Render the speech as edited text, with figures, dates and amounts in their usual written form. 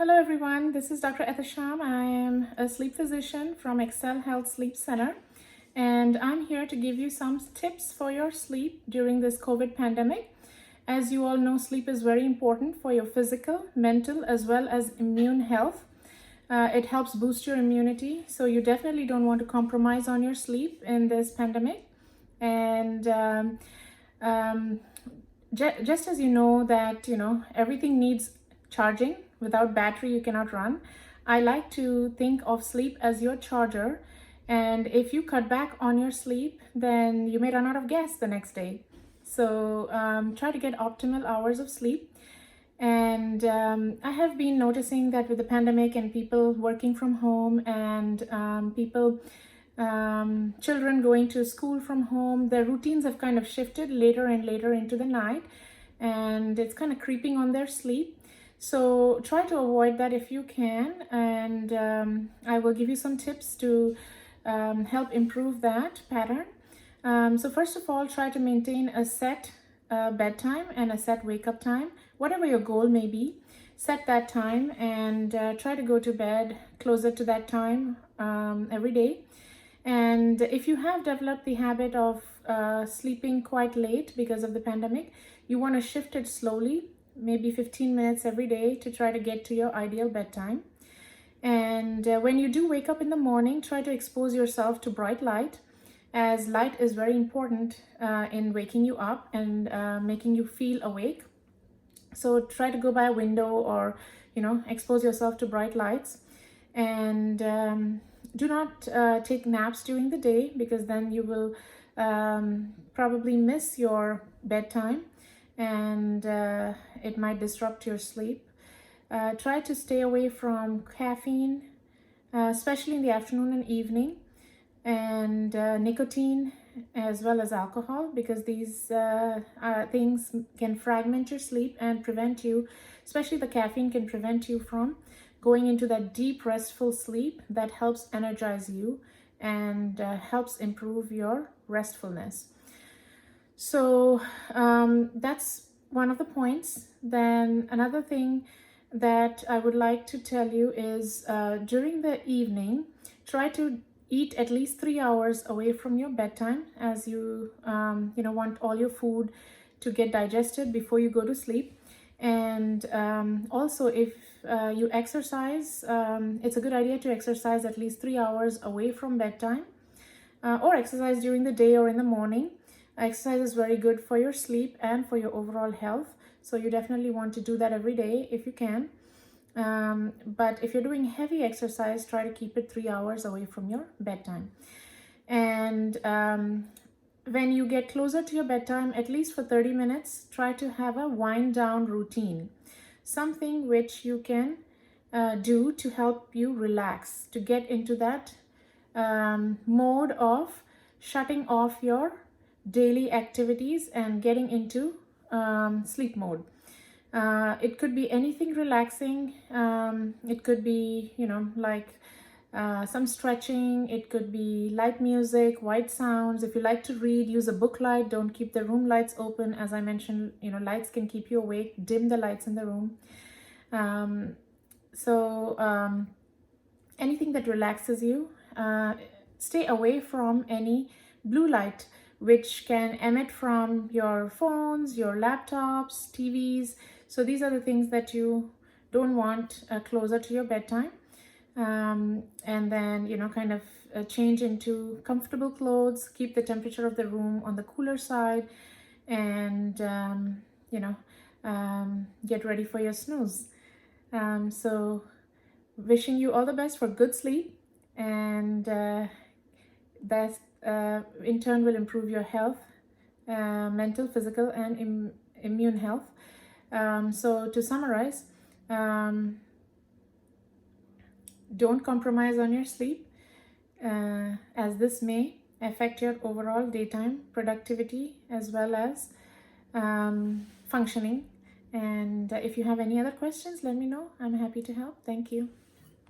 Hello everyone, this is Dr. Ethasham. I am a sleep physician from Excel Health Sleep Center, and I'm here to give you some tips for your sleep during this COVID pandemic. As you all know, sleep is very important for your physical, mental, as well as immune health. It helps boost your immunity, so you definitely don't want to compromise on your sleep in this pandemic. And just as you know that everything needs charging. Without battery you cannot run. I like to think of sleep as your charger, and if you cut back on your sleep, then you may run out of gas the next day. So try to get optimal hours of sleep. And I have been noticing that with the pandemic and people working from home and children going to school from home, their routines have kind of shifted later and later into the night, and it's kind of creeping on their sleep. So try to avoid that if you can, and I will give you some tips to help improve that pattern. So first of all, try to maintain a set bedtime and a set wake-up time. Whatever your goal may be, set that time and try to go to bed closer to that time every day. And if you have developed the habit of sleeping quite late because of the pandemic, you want to shift it slowly, maybe 15 minutes every day, to try to get to your ideal bedtime. And when you do wake up in the morning, try to expose yourself to bright light, as light is very important in waking you up and making you feel awake. So try to go by a window or expose yourself to bright lights. And do not take naps during the day, because then you will probably miss your bedtime, and it might disrupt your sleep. Try to stay away from caffeine, especially in the afternoon and evening, and nicotine as well as alcohol, because these things can fragment your sleep and prevent you, especially the caffeine can prevent you from going into that deep restful sleep that helps energize you and helps improve your restfulness. So that's one of the points. Then another thing that I would like to tell you is during the evening, try to eat at least 3 hours away from your bedtime, as you want all your food to get digested before you go to sleep. And also, if you exercise, it's a good idea to exercise at least 3 hours away from bedtime, or exercise during the day or in the morning. Exercise is very good for your sleep and for your overall health, so you definitely want to do that every day if you can. But if you're doing heavy exercise, try to keep it 3 hours away from your bedtime. And when you get closer to your bedtime, at least for 30 minutes, try to have a wind down routine, something which you can do to help you relax, to get into that mode of shutting off your daily activities and getting into sleep mode. It could be anything relaxing. It could be like some stretching. It could be light music, white sounds. If you like to read, use a book light. Don't keep the room lights open. As I mentioned, lights can keep you awake. Dim the lights in the room. Anything that relaxes you. Stay away from any blue light which can emit from your phones, your laptops, TVs. So these are the things that you don't want closer to your bedtime. And then kind of change into comfortable clothes, keep the temperature of the room on the cooler side, and get ready for your snooze. So wishing you all the best for good sleep, and that in turn will improve your health, mental, physical, and immune health. So to summarize, don't compromise on your sleep, as this may affect your overall daytime productivity as well as functioning. And if you have any other questions, let me know. I'm happy to help. Thank you.